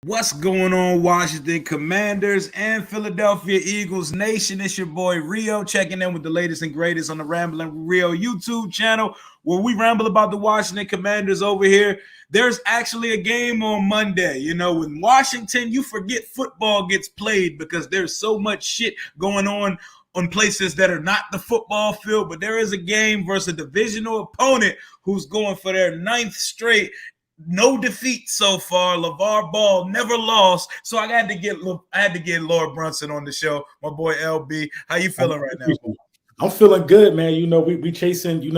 What's going on, Washington Commanders and Philadelphia Eagles Nation? It's your boy Rio checking in with the latest and greatest on the Rambling Rio YouTube channel, where we ramble about the Washington Commanders over here. There's actually a game on Monday. You know, in Washington, you forget football gets played because there's so much shit going on places that are not the football field. But there is a game versus a divisional opponent who's going for their ninth straight. No defeat so far. LeVar Ball never lost. So I had to get Lord Brunson on the show. My boy LB. How you feeling right now? I'm feeling good, man. You know, we chasing,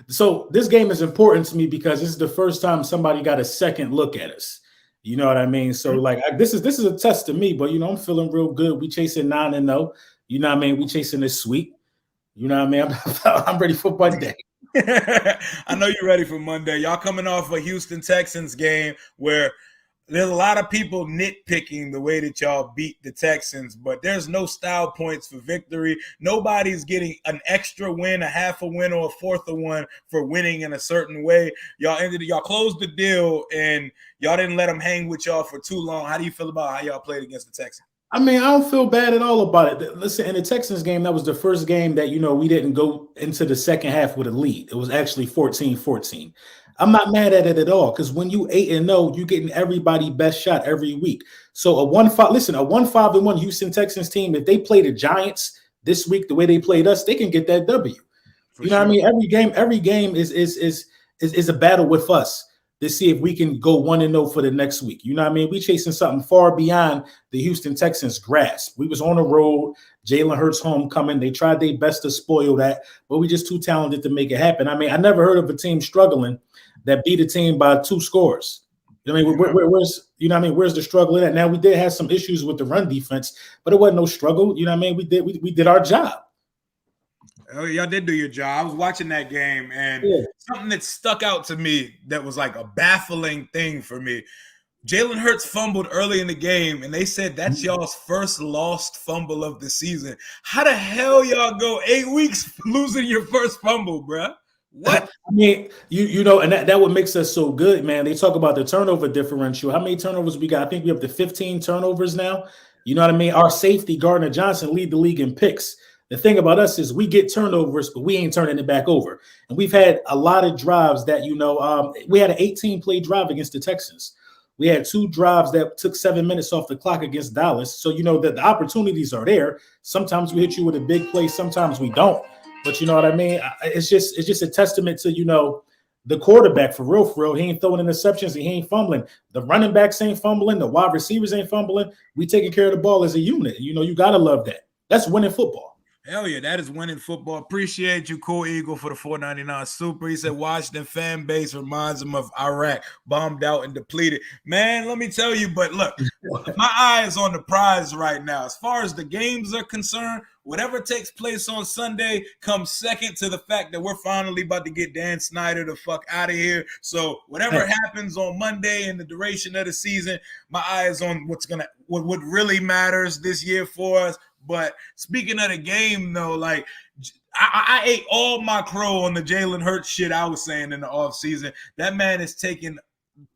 so this game is important to me because this is the first time somebody got a second look at us. You know what I mean? So this is a test to me, but I'm feeling real good. We chasing 9-0. You know what I mean? We chasing this sweep. You know what I mean? I'm ready for Monday. I know you're ready for Monday. Y'all coming off a Houston Texans game where there's a lot of people nitpicking the way that y'all beat the Texans, but there's no style points for victory. Nobody's getting an extra win, a half a win, or a fourth of one for winning in a certain way. Y'all closed the deal, and y'all didn't let them hang with y'all for too long. How do you feel about how y'all played against the Texans? I mean, I don't feel bad at all about it. Listen, in the Texans game, that was the first game that, we didn't go into the second half with a lead. It was actually 14-14. I'm not mad at it at all because when you 8-0, you're getting everybody best shot every week. So a 1-5-1 Houston Texans team, if they play the Giants this week the way they played us, they can get that W. You know what I mean? Every game is a battle with us to see if we can go 1-0 for the next week. You know what I mean? We chasing something far beyond the Houston Texans' grasp. We was on the road, Jalen Hurts homecoming. They tried their best to spoil that, but we just too talented to make it happen. I mean, I never heard of a team struggling that beat a team by 2 scores. I mean, where's the struggle in that? Now, we did have some issues with the run defense, but it wasn't no struggle. You know what I mean? We did our job. Oh, y'all did do your job. I was watching that game, and something that stuck out to me that was like a baffling thing for me. Jalen Hurts fumbled early in the game, and they said that's y'all's first lost fumble of the season. How the hell y'all go 8 weeks losing your first fumble, bruh? What? I mean, and that what makes us so good, man. They talk about the turnover differential. How many turnovers we got? I think we up to 15 turnovers now. You know what I mean? Our safety, Gardner Johnson, lead the league in picks. The thing about us is we get turnovers, but we ain't turning it back over. And we've had a lot of drives that, we had an 18-play drive against the Texans. We had 2 drives that took 7 minutes off the clock against Dallas. So, that the opportunities are there. Sometimes we hit you with a big play. Sometimes we don't. But you know what I mean? It's just a testament to, the quarterback for real. He ain't throwing interceptions. He ain't fumbling. The running backs ain't fumbling. The wide receivers ain't fumbling. We taking care of the ball as a unit. You got to love that. That's winning football. Hell yeah, that is winning football. Appreciate you, Cool Eagle, for the $4.99 super. He said Washington fan base reminds him of Iraq, bombed out and depleted. Man, let me tell you, but look, my eye is on the prize right now. As far as the games are concerned, whatever takes place on Sunday comes second to the fact that we're finally about to get Dan Snyder the fuck out of here. So whatever happens on Monday in the duration of the season, my eye is on what really matters this year for us. But speaking of the game, though, like I ate all my crow on the Jalen Hurts shit I was saying in the offseason. That man is taking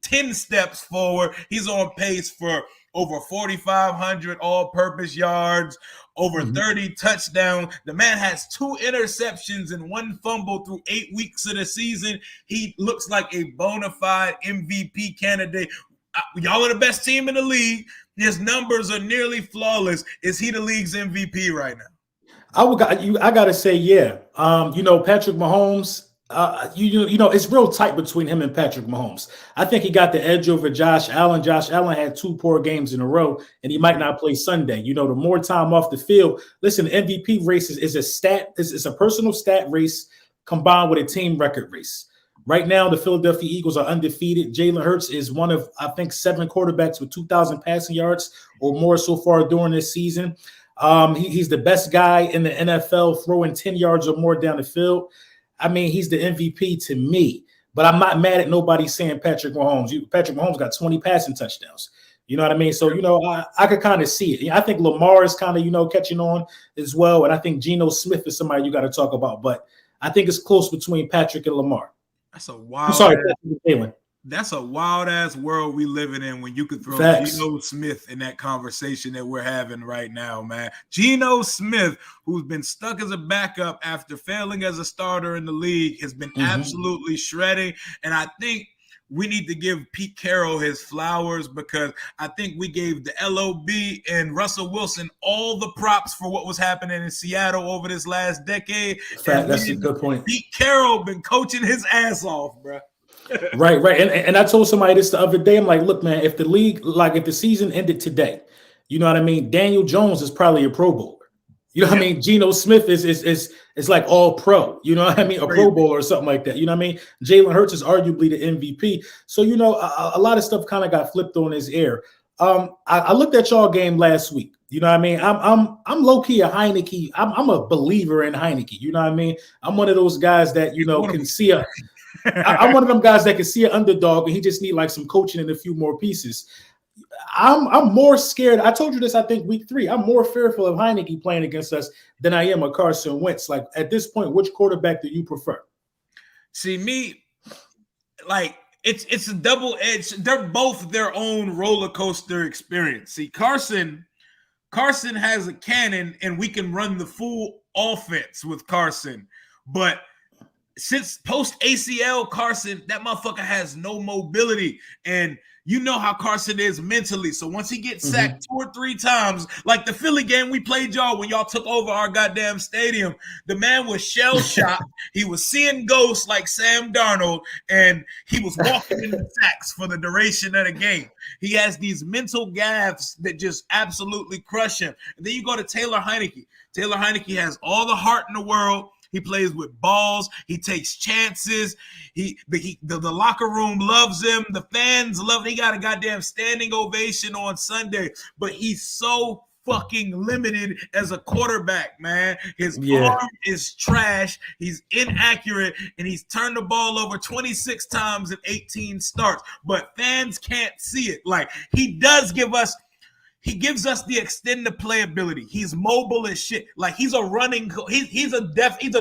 10 steps forward. He's on pace for over 4,500 all-purpose yards, over 30 touchdowns. The man has 2 interceptions and 1 fumble through 8 weeks of the season. He looks like a bona fide MVP candidate. Y'all are the best team in the league. His numbers are nearly flawless. Is he the league's MVP right now? I gotta say, yeah. Patrick Mahomes. It's real tight between him and Patrick Mahomes. I think he got the edge over Josh Allen. Josh Allen had 2 poor games in a row, and he might not play Sunday. The more time off the field. Listen, the MVP race is a stat. It's a personal stat race combined with a team record race. Right now, the Philadelphia Eagles are undefeated. Jalen Hurts is one of, I think, 7 quarterbacks with 2,000 passing yards or more so far during this season. He's the best guy in the NFL throwing 10 yards or more down the field. I mean, he's the MVP to me. But I'm not mad at nobody saying Patrick Mahomes. Patrick Mahomes got 20 passing touchdowns. You know what I mean? So, I could kind of see it. I think Lamar is kind of, catching on as well. And I think Geno Smith is somebody you got to talk about. But I think it's close between Patrick and Lamar. That's a wild. I'm sorry, Jalen. That's a wild ass world we living in when you could throw Facts. Geno Smith in that conversation that we're having right now, man. Geno Smith, who's been stuck as a backup after failing as a starter in the league, has been absolutely shredding. And I think we need to give Pete Carroll his flowers because I think we gave the LOB and Russell Wilson all the props for what was happening in Seattle over this last decade. Fact, that's a good point. Pete Carroll been coaching his ass off, bro. Right. And I told somebody this the other day. I'm like, look, man, if the season ended today, you know what I mean? Daniel Jones is probably a Pro Bowler. You know what I mean? Geno Smith is like all pro, you know what I mean? A Pro Bowler or something like that. You know what I mean? Jalen Hurts is arguably the MVP. So, you know, a lot of stuff kind of got flipped on his ear. I looked at y'all game last week. You know what I mean? I'm low key a Heineke. I'm a believer in Heineke. You know what I mean? I'm one of those guys that, you know, can see I'm one of them guys that can see an underdog and he just need like some coaching and a few more pieces. I'm more scared. I told you this, I think week 3. I'm more fearful of Heineke playing against us than I am of Carson Wentz. Like at this point, which quarterback do you prefer? See, me, like it's a double edge. They're both their own roller coaster experience. See, Carson has a cannon and we can run the full offense with Carson, but since post ACL, Carson, that motherfucker has no mobility. And you know how Carson is mentally. So once he gets sacked 2 or 3 times, like the Philly game we played y'all when y'all took over our goddamn stadium, the man was shell-shocked. He was seeing ghosts like Sam Darnold, and he was walking in the sacks for the duration of the game. He has these mental gaffes that just absolutely crush him. And then you go to Taylor Heineke. Taylor Heineke has all the heart in the world. He plays with balls. He takes chances. The locker room loves him. The fans love him. He got a goddamn standing ovation on Sunday. But he's so fucking limited as a quarterback, man. His arm is trash. He's inaccurate. And he's turned the ball over 26 times in 18 starts. But fans can't see it. Like, he gives us the extended playability. He's mobile as shit. Like he's a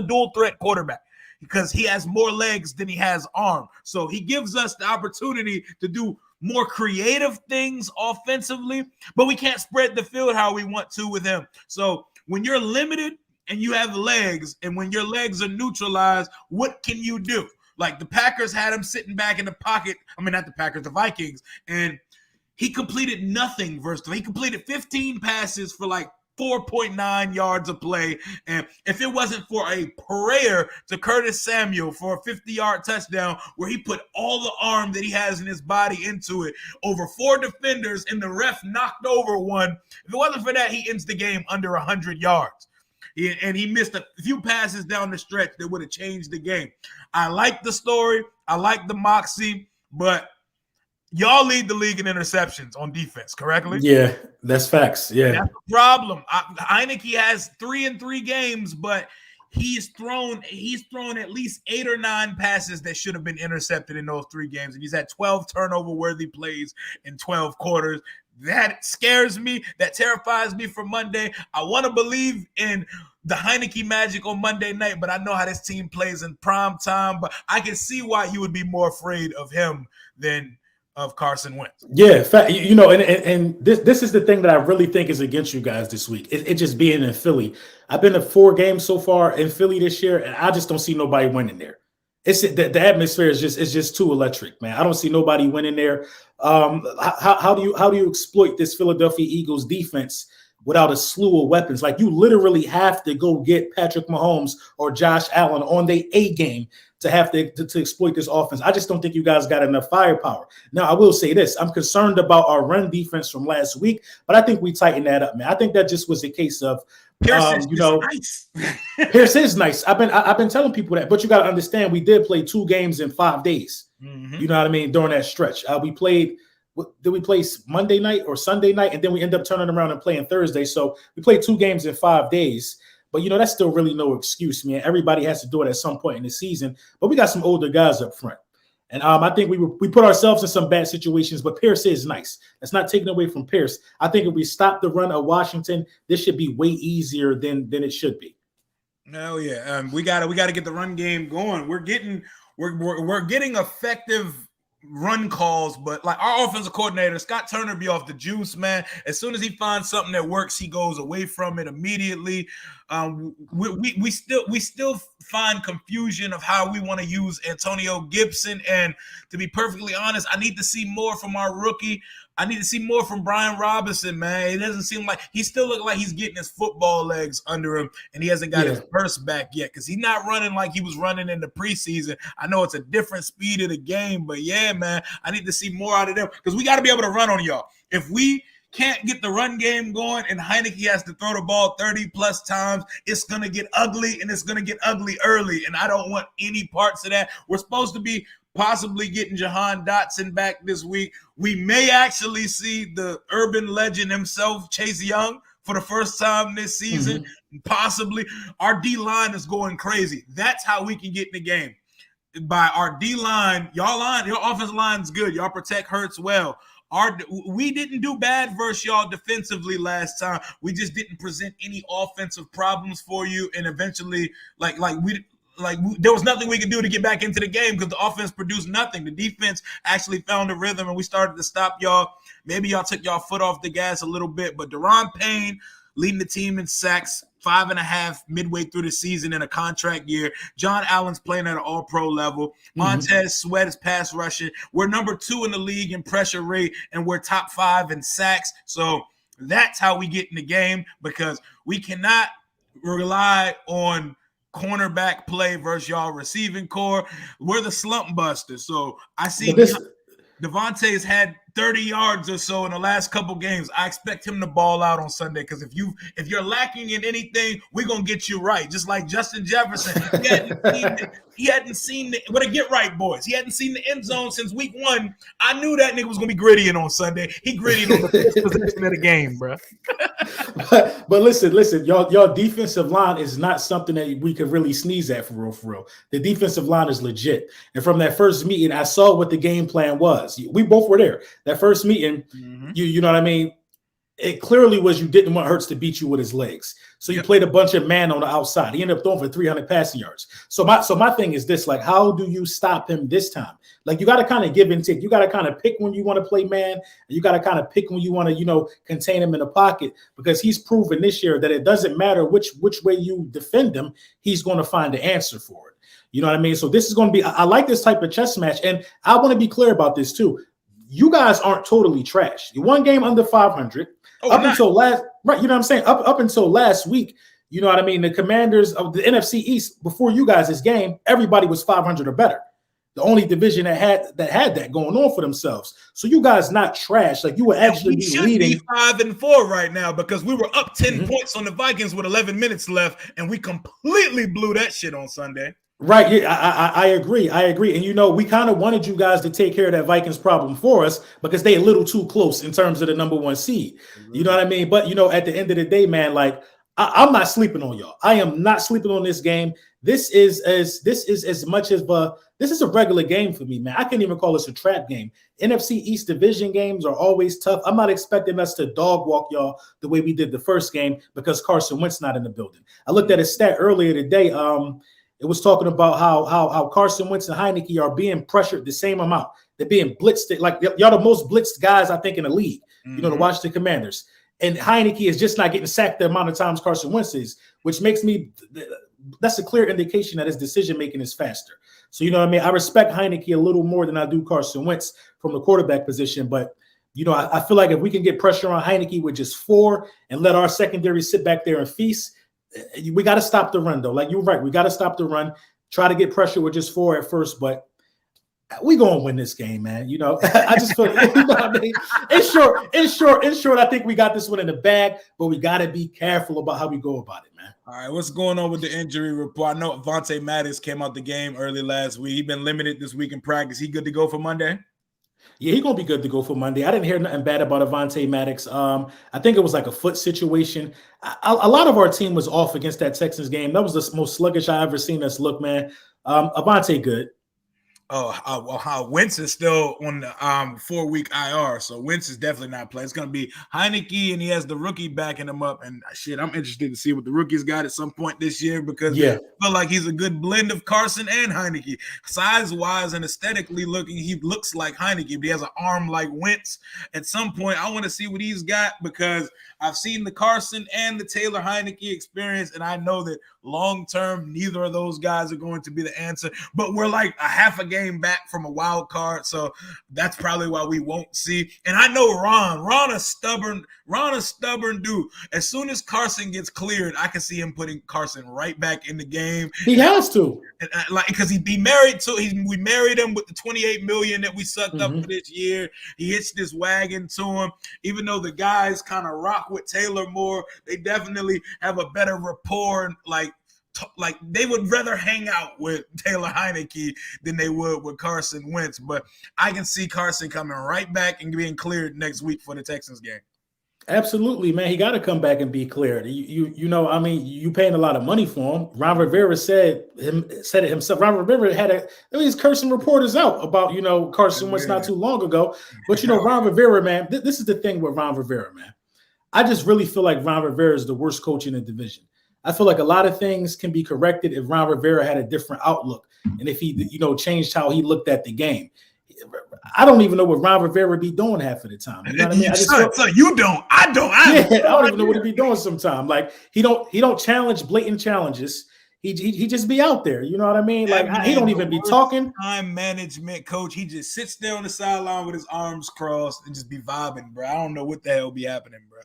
dual threat quarterback because he has more legs than he has arm. So he gives us the opportunity to do more creative things offensively, but we can't spread the field how we want to with him. So when you're limited and you have legs, and when your legs are neutralized, what can you do? Like the Packers had him sitting back in the pocket. I mean, not the Packers, the Vikings, and he completed nothing versus he completed 15 passes for like 4.9 yards a play. And if it wasn't for a prayer to Curtis Samuel for a 50-yard touchdown where he put all the arm that he has in his body into it over 4 defenders and the ref knocked over one, if it wasn't for that, he ends the game under 100 yards. And he missed a few passes down the stretch that would have changed the game. I like the story. I like the moxie, but y'all lead the league in interceptions on defense, correctly? Yeah, that's facts. Yeah. That's the problem. Heineke has 3 in 3 games, but he's thrown at least 8 or 9 passes that should have been intercepted in those 3 games. And he's had 12 turnover-worthy plays in 12 quarters. That scares me. That terrifies me for Monday. I want to believe in the Heineke magic on Monday night, but I know how this team plays in prime time. But I can see why you would be more afraid of him than of Carson Wentz. Yeah, you know, and this is the thing that I really think is against you guys this week. It just being in Philly. I've been to 4 games so far in Philly this year, and I just don't see nobody winning there. It's the atmosphere is just too electric, man. I don't see nobody winning there. How do you exploit this Philadelphia Eagles defense without a slew of weapons? Like you literally have to go get Patrick Mahomes or Josh Allen on their A game to have to exploit this offense. I just don't think you guys got enough firepower. Now, I will say this. I'm concerned about our run defense from last week, but I think we tightened that up, man. I think that just was a case of, Pierce nice. Pierce is nice. I've been telling people that, but you got to understand we did play 2 games in 5 days. Mm-hmm. You know what I mean? During that stretch, we played. Did we play Monday night or Sunday night? And then we end up turning around and playing Thursday. So we played 2 games in 5 days. But, you know, that's still really no excuse, man. Everybody has to do it at some point in the season. But we got some older guys up front. And I think we put ourselves in some bad situations, but Pierce is nice. That's not taken away from Pierce. I think if we stop the run of Washington, this should be way easier than it should be. No, yeah. We gotta get the run game going. We're getting effective run calls, but like our offensive coordinator, Scott Turner, be off the juice, man. As soon as he finds something that works, he goes away from it immediately. We still find confusion of how we want to use Antonio Gibson. And to be perfectly honest, I need to see more from our rookie. I need to see more from Brian Robinson, man. It doesn't seem like he still looks like he's getting his football legs under him, and he hasn't got his burst back yet because he's not running like he was running in the preseason. I know it's a different speed of the game, but yeah, man, I need to see more out of them because we got to be able to run on y'all. If we can't get the run game going and Heineke has to throw the ball 30-plus times, it's going to get ugly, and it's going to get ugly early, and I don't want any parts of that. We're supposed to be possibly getting Jahan Dotson back this week. We may actually see the urban legend himself, Chase Young, for the first time this season. Mm-hmm. Possibly. Our D-line is going crazy. That's how we can get in the game. By our D-line, your offensive line is good. Y'all protect Hurts well. We didn't do bad versus y'all defensively last time. We just didn't present any offensive problems for you, and eventually, there was nothing we could do to get back into the game because the offense produced nothing. The defense actually found a rhythm, and we started to stop y'all. Maybe y'all took y'all foot off the gas a little bit, but Daron Payne leading the team in sacks, 5.5 midway through the season in a contract year. John Allen's playing at an all-pro level. Montez Sweat is pass rushing. We're number 2 in the league in pressure rate, and we're top 5 in sacks. So that's how we get in the game because we cannot rely on cornerback play versus y'all receiving core. We're the slump busters. So I see Devontae's had 30 yards or so in the last couple games. I expect him to ball out on Sunday because if you're lacking in anything, we're gonna get you right. Just like Justin Jefferson, he hadn't seen the get right, boys. He hadn't seen the end zone since week 1. I knew that nigga was gonna be grittying on Sunday. He grittying on the first possession of the game, bro. but listen, y'all defensive line is not something that we could really sneeze at for real. The defensive line is legit. And from that first meeting, I saw what the game plan was. We both were there. That first meeting, you know what I mean? It clearly was you didn't want Hurts to beat you with his legs. So you played a bunch of man on the outside. He ended up throwing for 300 passing yards. So my thing is this, like, how do you stop him this time? Like, you got to kind of give and take. You got to kind of pick when you want to play man, and you got to kind of pick when you want to, contain him in the pocket, because he's proven this year that it doesn't matter which way you defend him, he's going to find the answer for it. You know what I mean? So this is going to be, I like this type of chess match. And I want to be clear about this too. You guys aren't totally trash. You won game under 500 until last, right? You know what I'm saying? Up until last week, you know what I mean? The Commanders of the NFC East before you guys this game, everybody was 500 or better. The only division that had that going on for themselves. So you guys not trash. Like, you were actually leading. Be 5-4 right now because we were up 10 points on the Vikings with 11 minutes left, and we completely blew that shit on Sunday. Right. Yeah, I agree. And, we kind of wanted you guys to take care of that Vikings problem for us because they a little too close in terms of the number 1 seed. You know what I mean? But, at the end of the day, man, like, I'm not sleeping on y'all. I am not sleeping on this game. This is a regular game for me, man. I can't even call this a trap game. NFC East division games are always tough. I'm not expecting us to dog walk y'all the way we did the first game because Carson Wentz not in the building. I looked at a stat earlier today. It was talking about how Carson Wentz and Heineke are being pressured the same amount. They're being blitzed. Like, y'all the most blitzed guys, I think, in the league, to watch the Commanders. And Heineke is just not getting sacked the amount of times Carson Wentz is, which makes me – that's a clear indication that his decision-making is faster. So, you know what I mean? I respect Heineke a little more than I do Carson Wentz from the quarterback position. But, I feel like if we can get pressure on Heineke with just 4 and let our secondary sit back there and feast – we got to stop the run, though. Like, you're right. We got to stop the run. Try to get pressure with just 4 at first, but we going to win this game, man. I just feel, what I mean? In short, I think we got this one in the bag, but we got to be careful about how we go about it, man. All right, what's going on with the injury report? I know Avonte Maddox came out the game early last week. He's been limited this week in practice. He good to go for Monday? Yeah, he's going to be good to go for Monday. I didn't hear nothing bad about Avonte Maddox. I think it was like a foot situation. A lot of our team was off against that Texans game. That was the most sluggish I ever seen us look, man. Avonte good. how Wentz is still on the 4-week IR, so Wentz is definitely not playing. It's going to be Heineke, and he has the rookie backing him up. And shit, I'm interested to see what the rookies got at some point this year because I feel like he's a good blend of Carson and Heineke. Size-wise and aesthetically looking, he looks like Heineke, but he has an arm like Wentz. At some point, I want to see what he's got because I've seen the Carson and the Taylor Heineke experience, and I know that long-term, neither of those guys are going to be the answer. But we're like a half a game back from a wild card, so that's probably why we won't see. And I know Ron a stubborn dude. As soon as Carson gets cleared, I can see him putting Carson right back in the game. He has to, because we married him with the $28 million that we sucked up for this year. He hitched this wagon to him. Even though the guys kind of rock with Taylor more, they definitely have a better rapport. Like they would rather hang out with Taylor Heineke than they would with Carson Wentz. But I can see Carson coming right back and being cleared next week for the Texans game. Absolutely, man. He got to come back and be cleared. You know, I mean, you paying a lot of money for him. Ron Rivera said it himself. Ron Rivera he's cursing reporters out about, you know, Carson Wentz not too long ago. But, you know, Ron Rivera, man, this is the thing with Ron Rivera, man. I just really feel like Ron Rivera is the worst coach in the division. I feel like a lot of things can be corrected if Ron Rivera had a different outlook and if he, you know, changed how he looked at the game. I don't even know what Ron Rivera would be doing half of the time. You know what I mean? So you don't. I don't. I don't even know what he'd be doing sometimes. Like he don't challenge blatant challenges. He just be out there. You know what I mean? Like he don't even be talking. Time management coach. He just sits there on the sideline with his arms crossed and just be vibing, bro. I don't know what the hell be happening, bro.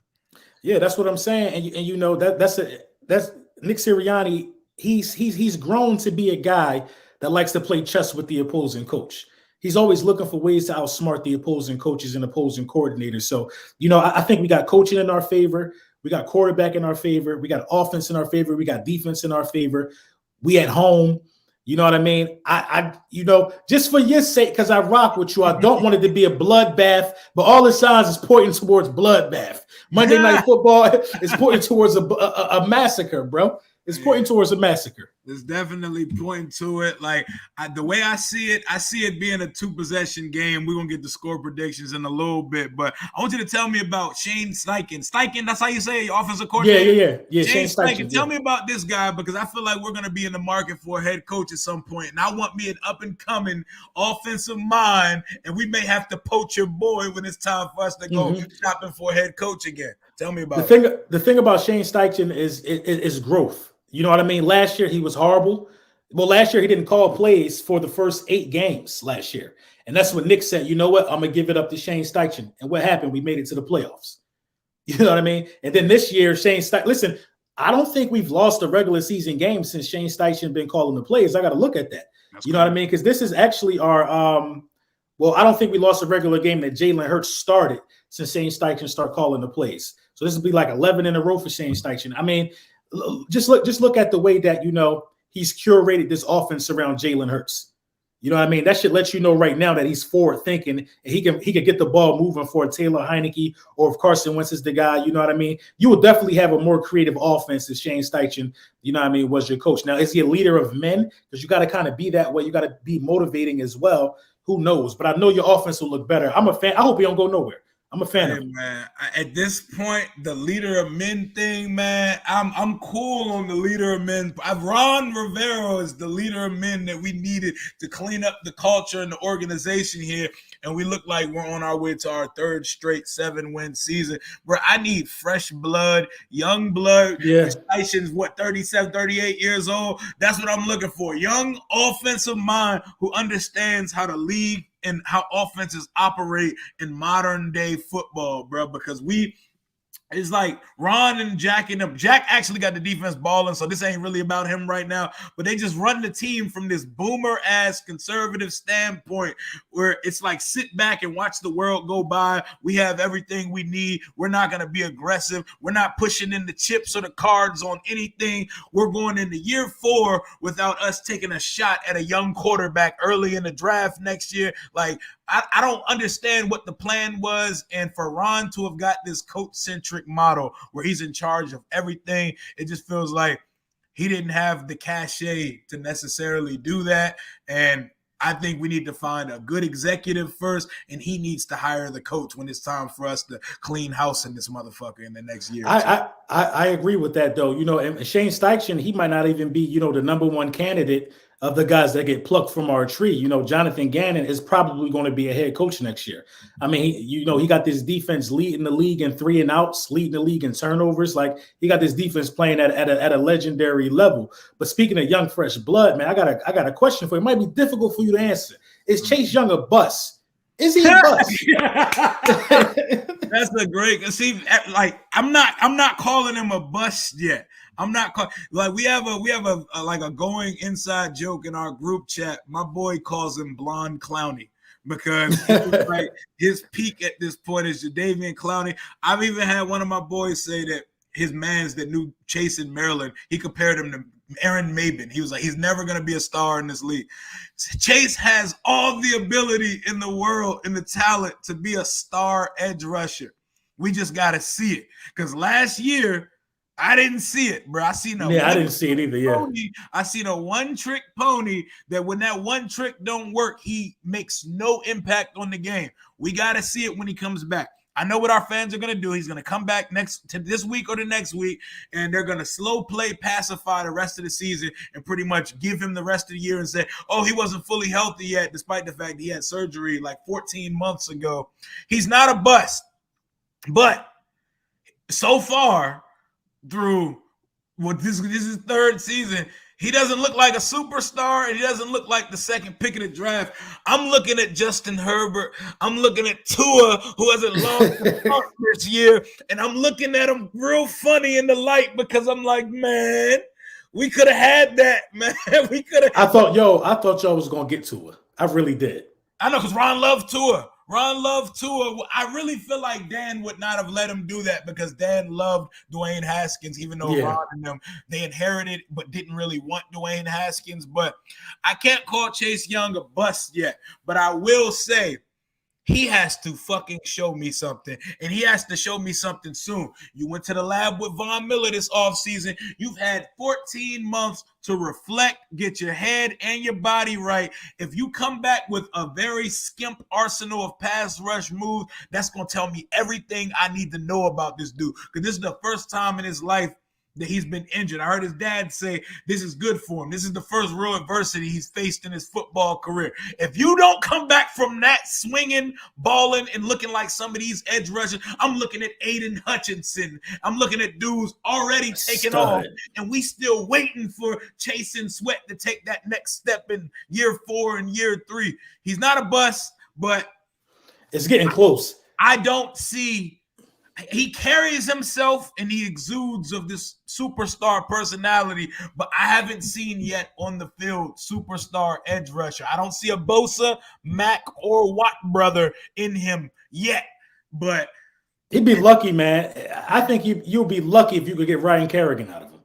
Yeah, that's what I'm saying. And you know that's Nick Sirianni. He's grown to be a guy that likes to play chess with the opposing coach. He's always looking for ways to outsmart the opposing coaches and opposing coordinators. So, you know, I think we got coaching in our favor. We got quarterback in our favor. We got offense in our favor. We got defense in our favor. We at home. You know what I mean? I you know, just for your sake, because I rock with you, I don't want it to be a bloodbath, but all the signs is pointing towards bloodbath. Monday Night Football is pointing towards a massacre, bro. It's pointing towards a massacre. It's definitely pointing to it. Like the way I see it being a 2-possession game. We're gonna get the score predictions in a little bit, but I want you to tell me about Shane Steichen. Steichen, that's how you say it, offensive coordinator. Yeah. Shane Steichen. Tell me about this guy because I feel like we're gonna be in the market for a head coach at some point, and I want me an up and coming offensive mind, and we may have to poach your boy when it's time for us to go shopping for a head coach again. Tell me about the thing about Shane Steichen is growth. You know what I mean? Last year, he was horrible. Well, last year, he didn't call plays for the first 8 games last year. And that's what Nick said. You know what? I'm going to give it up to Shane Steichen. And what happened? We made it to the playoffs. You know what I mean? And then this year, Shane Steichen, listen, I don't think we've lost a regular season game since Shane Steichen been calling the plays. I got to look at that. That's you know what I mean? Because this is actually our well, I don't think we lost a regular game that Jalen Hurts started since Shane Steichen started calling the plays. So this will be like 11 in a row for Shane Steichen. I mean, just look at the way that, you know, he's curated this offense around Jalen Hurts. You know what I mean? That should let you know right now that he's forward thinking and he can get the ball moving for Taylor Heineke, or if Carson Wentz is the guy, you know what I mean? You will definitely have a more creative offense if Shane Steichen, you know what I mean, was your coach. Now, is he a leader of men? Because you got to kind of be that way. You got to be motivating as well. Who knows? But I know your offense will look better. I'm a fan. I hope he don't go nowhere. I'm a fan of him. Man. At this point, the leader of men thing, man, I'm cool on the leader of men. Ron Rivera is the leader of men that we needed to clean up the culture and the organization here. And we look like we're on our way to our 3rd straight 7-win season. Where I need fresh blood, young blood. Yeah. Station's 37, 38 years old. That's what I'm looking for. Young offensive mind who understands how to lead and how offenses operate in modern day football, bro, because it's like Ron and Jack and them. Jack actually got the defense balling, so this ain't really about him right now. But they just run the team from this boomer-ass conservative standpoint where it's like sit back and watch the world go by. We have everything we need. We're not going to be aggressive. We're not pushing in the chips or the cards on anything. We're going into year 4 without us taking a shot at a young quarterback early in the draft next year. Like, I don't understand what the plan was, and for Ron to have got this coach-centric model where he's in charge of everything, it just feels like he didn't have the cachet to necessarily do that. And I think we need to find a good executive first, and he needs to hire the coach when it's time for us to clean house in this motherfucker in the next year. I agree with that, though. And Shane Steichen, he might not even be, the number one candidate of the guys that get plucked from our tree. Jonathan Gannon is probably going to be a head coach next year. I mean, he got this defense leading the league in 3 and outs, leading the league in turnovers. Like, he got this defense playing at a legendary level. But speaking of young, fresh blood, man, I got a question for you. It might be difficult for you to answer. Is Chase Young a bust? Is he a bust? That's a great. See, like I'm not calling him a bust yet. I'm not like we have a going inside joke in our group chat. My boy calls him Blonde Clowney because like his peak at this point is Jadeveon Clowney. I've even had one of my boys say that his mans that knew Chase in Maryland, he compared him to Aaron Maben. He was like, he's never going to be a star in this league. Chase has all the ability in the world and the talent to be a star edge rusher. We just got to see it. Because last year, I didn't see it, bro. I didn't see it either. Pony. I seen a one-trick pony that when that one trick don't work, he makes no impact on the game. We got to see it when he comes back. I know what our fans are going to do. He's going to come back this week or the next week, and they're going to slow play pacify the rest of the season and pretty much give him the rest of the year and say, oh, he wasn't fully healthy yet, despite the fact he had surgery like 14 months ago. He's not a bust. But so far, through this is third season, he doesn't look like a superstar, and he doesn't look like the second pick of the draft. I'm looking at Justin Herbert. I'm looking at Tua, who hasn't lost the start this year, and I'm looking at him real funny in the light because I'm like, man, we could have had that, man. We could have. I thought y'all was gonna get Tua. I really did. I know, because Ron loved Tua. I really feel like Dan would not have let him do that because Dan loved Dwayne Haskins, even though Ron and them, they inherited but didn't really want Dwayne Haskins. But I can't call Chase Young a bust yet. But I will say he has to fucking show me something, and he has to show me something soon. You went to the lab with Von Miller this offseason. You've had 14 months to reflect, get your head and your body right. If you come back with a very skimp arsenal of pass rush moves, that's going to tell me everything I need to know about this dude, because this is the first time in his life that he's been injured. I heard his dad say this is good for him. This is the first real adversity he's faced in his football career. If you don't come back from that swinging, balling, and looking like some of these edge rushers, I'm looking at Aiden Hutchinson. I'm looking at dudes already taking off, and we still waiting for Chasing Sweat to take that next step in year 4 and year 3. He's not a bust, but it's getting close. I don't see. He carries himself and he exudes of this superstar personality, but I haven't seen yet on the field superstar edge rusher. I don't see a Bosa, Mac, or Watt brother in him yet, but he'd be lucky, man. I think you'll be lucky if you could get Ryan Kerrigan out of him.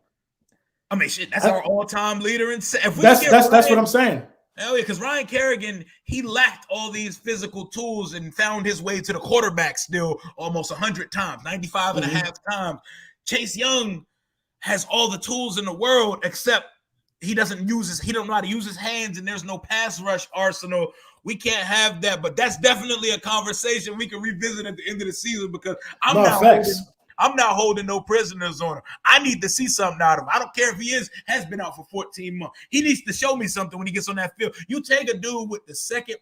I mean, shit, that's our all-time leader. That's what I'm saying. Hell yeah, because Ryan Kerrigan, he lacked all these physical tools and found his way to the quarterback still almost 100 times, 95 and a half times. Chase Young has all the tools in the world, except he don't know how to use his hands, and there's no pass rush arsenal. We can't have that, but that's definitely a conversation we can revisit at the end of the season, because I'm not holding no prisoners on him. I need to see something out of him. I don't care if he has been out for 14 months. He needs to show me something when he gets on that field. You take a dude with the second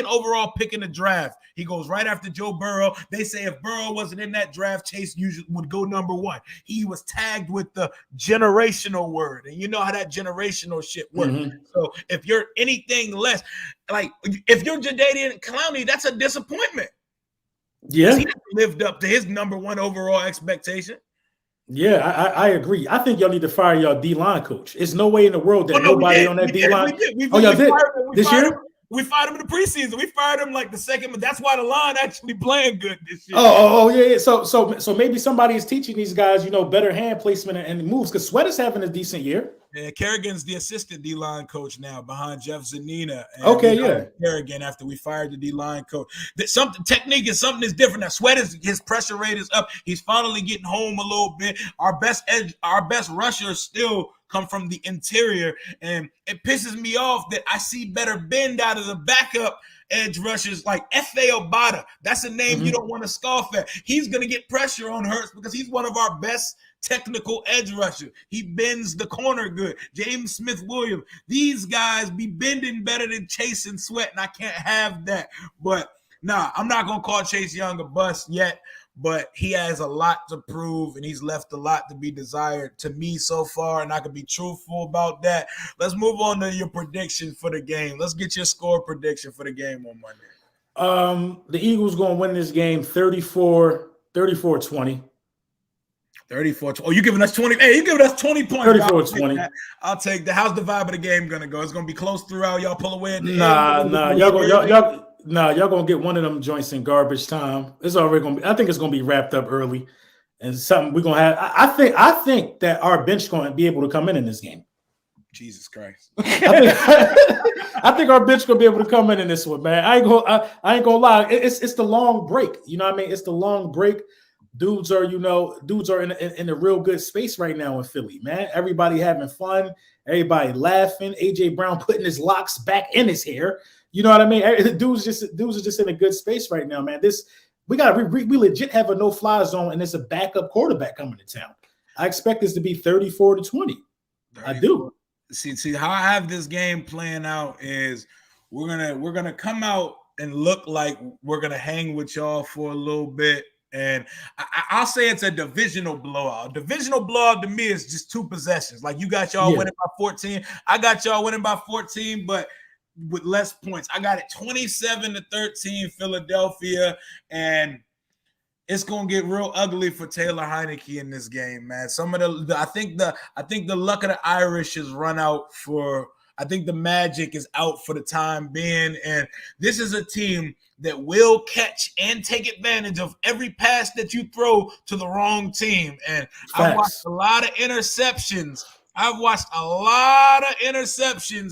overall pick in the draft. He goes right after Joe Burrow. They say if Burrow wasn't in that draft, Chase usually would go number 1. He was tagged with the generational word, and you know how that generational shit works. So if you're anything less, like if you're Jadeveon Clowney, that's a disappointment. Yeah, he lived up to his number 1 overall expectation. Yeah, I agree. I think y'all need to fire y'all D-line coach. It's no way in the world that nobody on that D-line. Y'all did this year? We fired him in the preseason. We fired him like the second, but that's why the line actually playing good this year. Yeah. So maybe somebody is teaching these guys, better hand placement and moves, because Sweat is having a decent year. Yeah, Kerrigan's the assistant D-line coach now behind Jeff Zanina. And Okay, yeah. Kerrigan after we fired the D-line coach. Something technique is something that's different. Now Sweat his pressure rate is up. He's finally getting home a little bit. Our best rushers still come from the interior, and it pisses me off that I see better bend out of the backup edge rushers like F.A. Obata. That's a name you don't want to scoff at. He's going to get pressure on Hurts because he's one of our best technical edge rusher. He bends the corner good. James Smith-Williams. These guys be bending better than Chase and Sweat, and I can't have that. But I'm not going to call Chase Young a bust yet, but he has a lot to prove, and he's left a lot to be desired to me so far, and I can be truthful about that. Let's move on to your prediction for the game. Let's get your score prediction for the game on Monday. The Eagles going to win this game 34-20. 34. Oh, you giving us 20? Hey, you giving us 20 points? 34-20. I'll take that. How's the vibe of the game gonna go? It's gonna be close throughout. Y'all pull away at the end. Y'all gonna get one of them joints in garbage time. It's already gonna be. I think it's gonna be wrapped up early, and something we're gonna have. I think that our bench gonna be able to come in this game. Jesus Christ. I think our bench gonna be able to come in this one, man. I ain't gonna lie. It's the long break. You know what I mean? It's the long break. Dudes are in a real good space right now in Philly, man. Everybody having fun, everybody laughing. AJ Brown putting his locks back in his hair. You know what I mean? Dudes are just in a good space right now, man. We legit have a no-fly zone, and it's a backup quarterback coming to town. I expect this to be 34-20. I do. See how I have this game playing out is we're gonna come out and look like we're gonna hang with y'all for a little bit. And I'll say it's a divisional blowout. A divisional blowout to me is just 2 possessions. Like you got y'all winning by 14. I got y'all winning by 14, but with less points. I got it 27-13 Philadelphia, and it's gonna get real ugly for Taylor Heineke in this game, man. Some of I think the luck of the Irish has run out for. I think the magic is out for the time being, and this is a team that will catch and take advantage of every pass that you throw to the wrong team. And I've watched a lot of interceptions.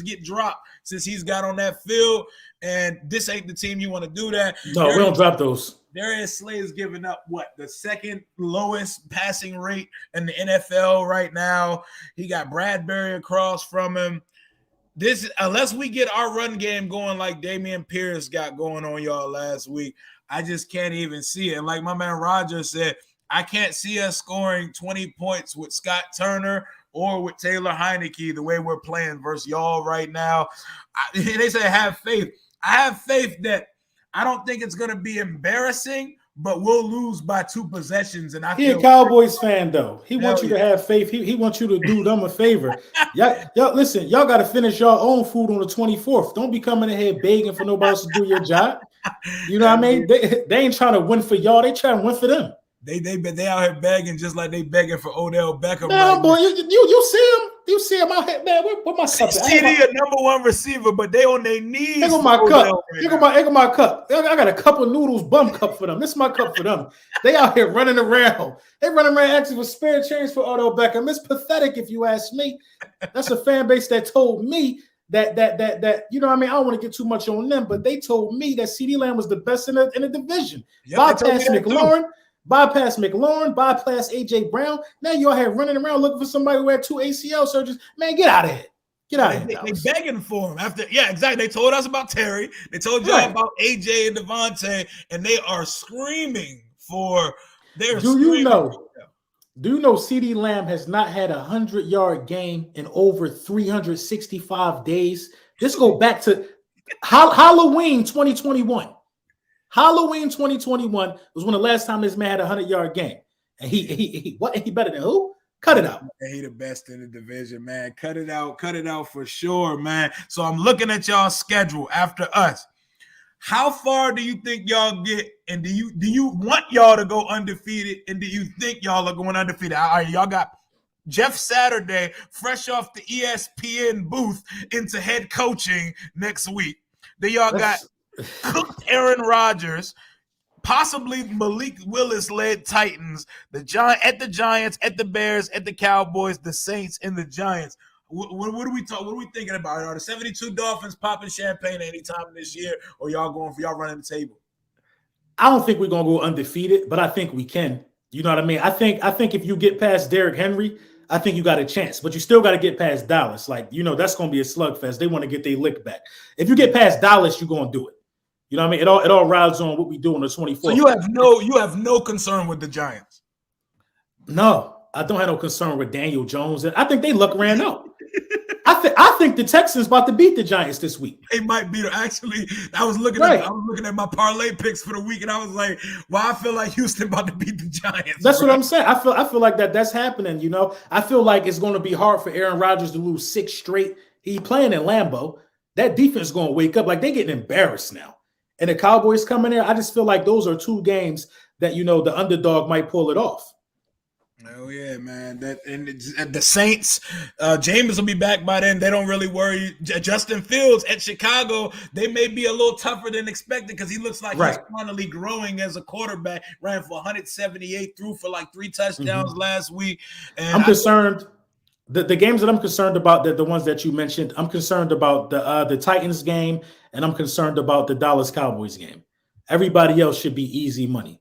Get dropped since he's got on that field, and this ain't the team you want to do that. No, we don't drop those. Darius Slay is giving up the second lowest passing rate in the NFL right now. He got Bradbury across from him. Unless we get our run game going like Dameon Pierce got going on y'all last week, I just can't even see it. And like my man Roger said, I can't see us scoring 20 points with Scott Turner or with Taylor Heineke the way we're playing versus y'all right now. They say have faith. I have faith that I don't think it's going to be embarrassing, but we'll lose by 2 possessions. And He a Cowboys fan, though. He wants you to have faith. He wants you to do them a favor. Y'all, listen, y'all got to finish your own food on the 24th. Don't be coming in here begging for nobody else to do your job. You know what I mean? They ain't trying to win for y'all. They trying to win for them. They out here begging just like they begging for Odell Beckham. No, right boy, you see him. You see him out here, man. What my cup? CD a number 1 receiver, but they on their knees. Here go my cup. Here go my cup. I got a cup of noodles bum cup for them. This is my cup for them. They out here running around. They running around asking for spare change for Odell Beckham. It's pathetic if you ask me. That's a fan base that told me that you know what I mean. I don't want to get too much on them, but they told me that CeeDee Lamb was the best in the division. Bypass McLaurin, bypass AJ Brown. Now you all here running around looking for somebody who had 2 ACL surgeries. Man, get out of here. Get out of here. They begging for him after. Yeah, exactly. They told us about Terry. They told y'all about AJ and Devontae, and they are screaming for their. Do you know CeeDee Lamb has not had a 100-yard game in over 365 days? This go back to Halloween 2021. Halloween 2021 was when the last time this man had a 100-yard game. And he better than who? Cut it out. He the best in the division, man. Cut it out for sure, man. So I'm looking at y'all's schedule after us. How far do you think y'all get? And do you want y'all to go undefeated? And do you think y'all are going undefeated? All right, y'all got Jeff Saturday, fresh off the ESPN booth, into head coaching next week. Then y'all got cooked Aaron Rodgers, possibly Malik Willis-led Titans, the Giants, at the Bears, at the Cowboys, the Saints, and the Giants. What are we talking? What are we thinking about? Are the 72 Dolphins popping champagne anytime this year, or y'all running the table? I don't think we're gonna go undefeated, but I think we can. You know what I mean? I think if you get past Derrick Henry, I think you got a chance. But you still got to get past Dallas. Like, that's gonna be a slugfest. They want to get their lick back. If you get past Dallas, you're gonna do it. You know what I mean? It all rides on what we do on the 24th. So you have no concern with the Giants. No, I don't have no concern with Daniel Jones. And I think they luck ran out. I think the Texans about to beat the Giants this week. They might beat them. Actually, I was looking at my parlay picks for the week, and I was like, "Well, I feel like Houston about to beat the Giants." That's what I'm saying. I feel like that's happening. I feel like it's going to be hard for Aaron Rodgers to lose 6 straight. He playing in Lambeau. That defense is going to wake up. Like, they getting embarrassed now, and the Cowboys coming there. I just feel like those are 2 games that the underdog might pull it off. Oh yeah, man. The Saints, Jameis will be back by then. They don't really worry. Justin Fields at Chicago, they may be a little tougher than expected because he looks like he's finally growing as a quarterback. Ran for 178, threw for like 3 touchdowns last week. And I'm concerned. The games that I'm concerned about, the ones that you mentioned, I'm concerned about the Titans game, and I'm concerned about the Dallas Cowboys game. Everybody else should be easy money.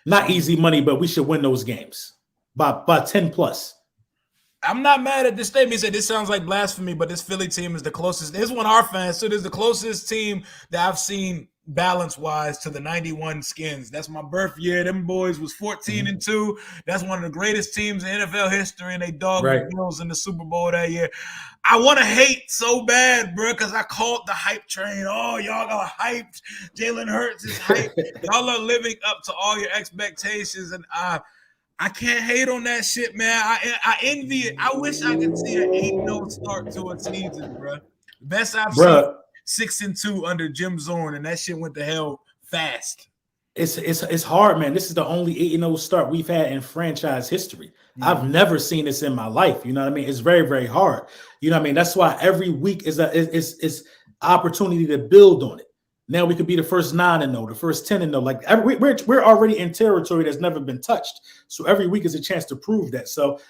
Not easy money, but we should win those games by 10 plus. I'm not mad at this statement. He said this sounds like blasphemy, but this Philly team is the closest. This one our fans, so this is the closest team that I've seen balance-wise to the 91 Skins. That's my birth year. Them boys was 14-2. That's one of the greatest teams in NFL history, and they dogged the Bills in the Super Bowl that year. I want to hate so bad, bro, because I called the hype train. Oh, y'all got hyped. Jalen Hurts is hyped. Y'all are living up to all your expectations, and I can't hate on that shit, man. I envy it. I wish I could see an 8-0 start to a season, bro. Best I've seen. 6-2 under Jim Zorn, and that shit went to hell fast. It's hard, man. This is the only 8-0 start we've had in franchise history. I've never seen this in my life. You know what I mean? It's very, very hard. You know what I mean? That's why every week is opportunity to build on it. Now we could be the first 9-0, the first 10-0. Like, we're already in territory that's never been touched. So every week is a chance to prove that. So,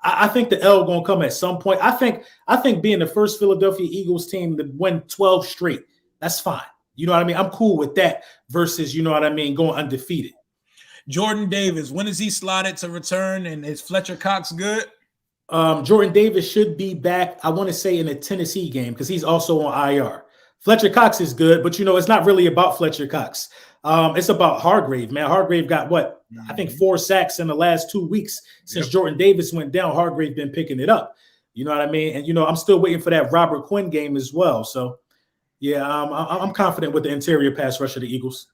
I think the L going to come at some point. I think being the first Philadelphia Eagles team to win 12 straight, that's fine. You know what I mean? I'm cool with that versus, going undefeated. Jordan Davis, when is he slotted to return, and is Fletcher Cox good? Jordan Davis should be back, I want to say, in the Tennessee game because he's also on IR. Fletcher Cox is good, but, it's not really about Fletcher Cox. It's about Hargrave, man. Hargrave got I think 4 sacks in the last 2 weeks since Jordan Davis went down. Hargrave been picking it up. You know what I mean? And, I'm still waiting for that Robert Quinn game as well. So, yeah, I'm confident with the interior pass rush of the Eagles.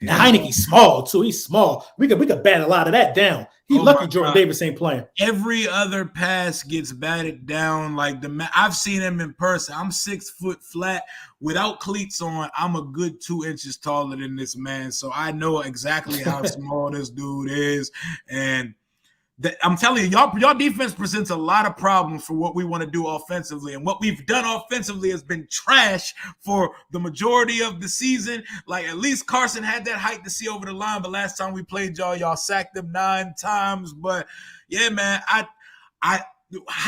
Now, Heineke's small, too. He's small. We could bat a lot of that down. He's lucky Jordan Davis ain't playing. Every other pass gets batted down. Like I've seen him in person. I'm 6 foot flat without cleats on. I'm a good 2 inches taller than this man, so I know exactly how small this dude is. And I'm telling you, y'all defense presents a lot of problems for what we want to do offensively. And what we've done offensively has been trash for the majority of the season. Like, at least Carson had that height to see over the line. But last time we played y'all sacked them 9 times. But yeah, man,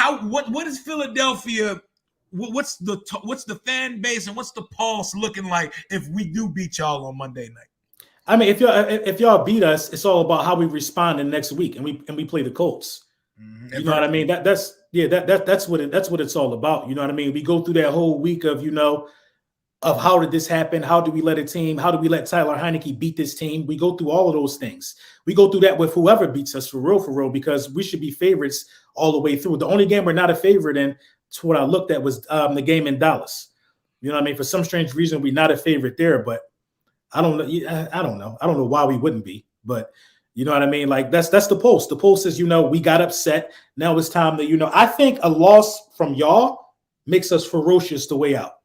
what is Philadelphia? What's the fan base and what's the pulse looking like if we do beat y'all on Monday night? I mean, if y'all beat us, it's all about how we respond in next week, and we play the Colts. You know what I mean? That's what it's all about. You know what I mean? We go through that whole week of of how did this happen? How do we let how do we let Tyler Heineke beat this team? We go through all of those things. We go through that with whoever beats us for real, because we should be favorites all the way through. The only game we're not a favorite in, to what I looked at, was the game in Dallas. You know what I mean? For some strange reason, we're not a favorite there, but I don't know. I don't know. I don't know why we wouldn't be, but you know what I mean? Like, that's the pulse. The pulse is, we got upset. Now it's time to, I think a loss from y'all makes us ferocious the way out.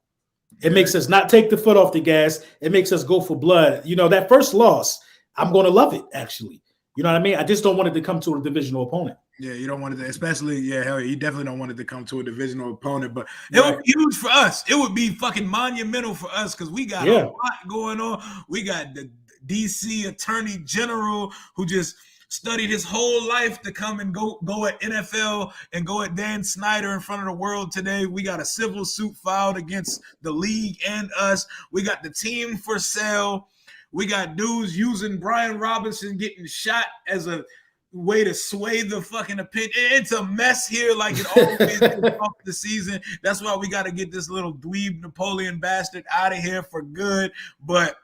It makes us not take the foot off the gas. It makes us go for blood. That first loss, I'm going to love it, actually. You know what I mean? I just don't want it to come to a divisional opponent. Yeah, you don't want it to, especially, hell, you definitely don't want it to come to a divisional opponent, but it would be huge for us. It would be fucking monumental for us because we got a lot going on. We got the DC Attorney General who just studied his whole life to come and go at NFL and go at Dan Snyder in front of the world today. We got a civil suit filed against the league and us. We got the team for sale. We got dudes using Brian Robinson getting shot as a way to sway the fucking opinion. It's a mess here like it always is off the season. That's why we got to get this little dweeb Napoleon bastard out of here for good. But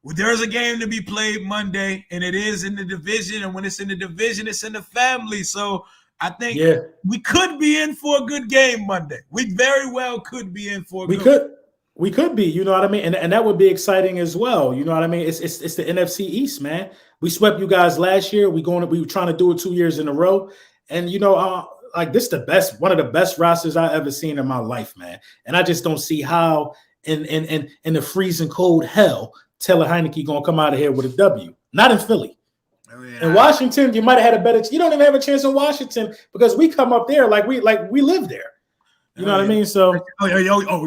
there's a game to be played Monday, and it is in the division. And when it's in the division, it's in the family. So I think we could be in for a good game Monday. We very well could be in for a good game. We could be, you know what I mean? And that would be exciting as well. You know what I mean? It's the NFC East, man. We swept you guys last year. We were trying to do it 2 years in a row. And, you know, like this is one of the best rosters I've ever seen in my life, man. And I just don't see how in the freezing cold hell Taylor Heineke gonna come out of here with a W. Not in Philly. Oh, yeah. In Washington, you might have had a better. You don't even have a chance in Washington because we come up there like we live there. You know what I mean? So,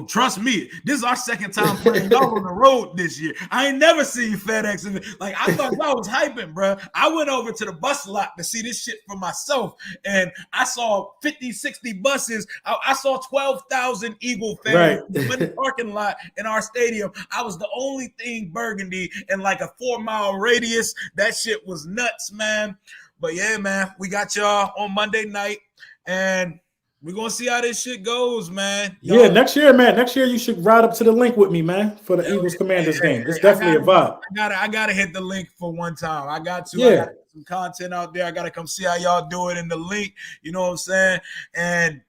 trust me, this is our second time playing y'all on the road this year. I ain't never seen FedEx. Like, I thought y'all was hyping, bro. I went over to the bus lot to see this shit for myself, and I saw 50, 60 buses. I saw 12,000 Eagle fans in the parking lot in our stadium. I was the only thing burgundy in like a 4-mile radius. That shit was nuts, man. But yeah, man, we got y'all on Monday night, and we're going to see how this shit goes, man. Yeah, next year, man. Next year, you should ride up to the link with me, man, for the Eagles-Commanders game. It's definitely a vibe. I gotta hit the link for one time. I got to. Yeah. I got some content out there. I got to come see how y'all do it in the link. You know what I'm saying? And,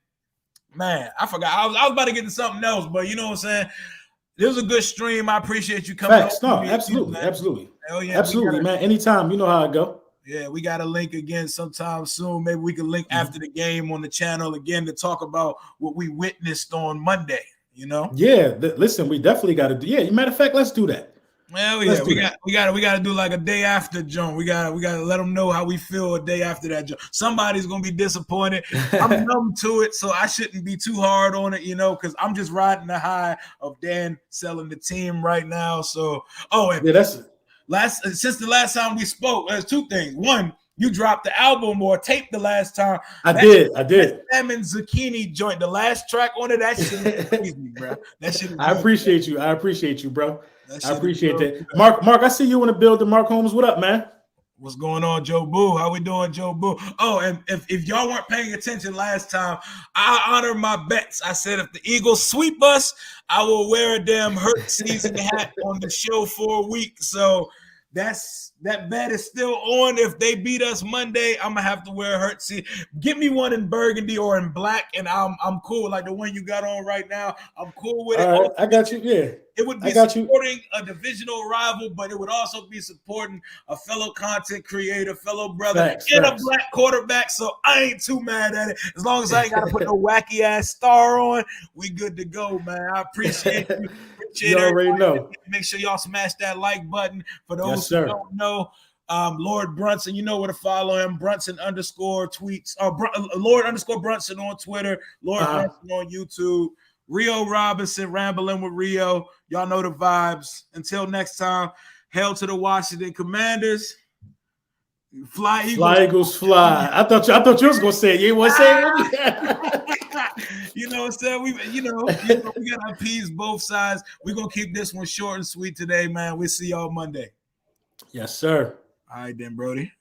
man, I forgot. I was about to get to something else, but you know what I'm saying? This was a good stream. I appreciate you coming. Facts. No, absolutely. Hell yeah, absolutely, man. Anytime. You know how I go. Yeah, we got a link again sometime soon. Maybe we can link after the game on the channel again to talk about what we witnessed on Monday, you know? Yeah, listen, we definitely got to do. Yeah, matter of fact, let's do that. Well, yeah, we got to do like a day after Joan. We got to let them know how we feel a day after that Joan. Somebody's going to be disappointed. I'm numb to it, so I shouldn't be too hard on it, you know, because I'm just riding the high of Dan selling the team right now. So, since the last time we spoke, there's two things. One, you dropped the album or tape the last time. I did. Salmon Zucchini joint, the last track on it, that shit is crazy, bro. That shit is I appreciate you, bro. I appreciate that. Mark, I see you in the building. Mark Holmes, what up, man? What's going on, Joe Boo? How we doing, Joe Boo? Oh, and if y'all weren't paying attention last time, I honor my bets. I said if the Eagles sweep us, I will wear a damn Hurts season hat on the show for a week. So that bet is still on. If they beat us Monday, I'm gonna have to wear a Hurts. Give me one in burgundy or in black, and I'm cool. Like the one you got on right now, I'm cool with it. All right, I got you. Yeah, it would be supporting a divisional rival, but it would also be supporting a fellow content creator, fellow brother, and a black quarterback. So I ain't too mad at it. As long as I ain't got to put no wacky ass star on, we good to go, man. I appreciate you. You already know. Make sure y'all smash that like button. For those who don't know, Lord Brunson, you know where to follow him. Brunson _tweets. Lord _Brunson on Twitter. Lord Brunson on YouTube. Rio Robinson, Rambling with Rio. Y'all know the vibes. Until next time, hail to the Washington Commanders. Fly Eagles. Fly Eagles fly. I thought you was gonna say it. You ain't want to say it. You know what I'm saying? We gotta appease both sides. We're gonna keep this one short and sweet today, man. We'll see y'all Monday. Yes, sir. All right then, Brody.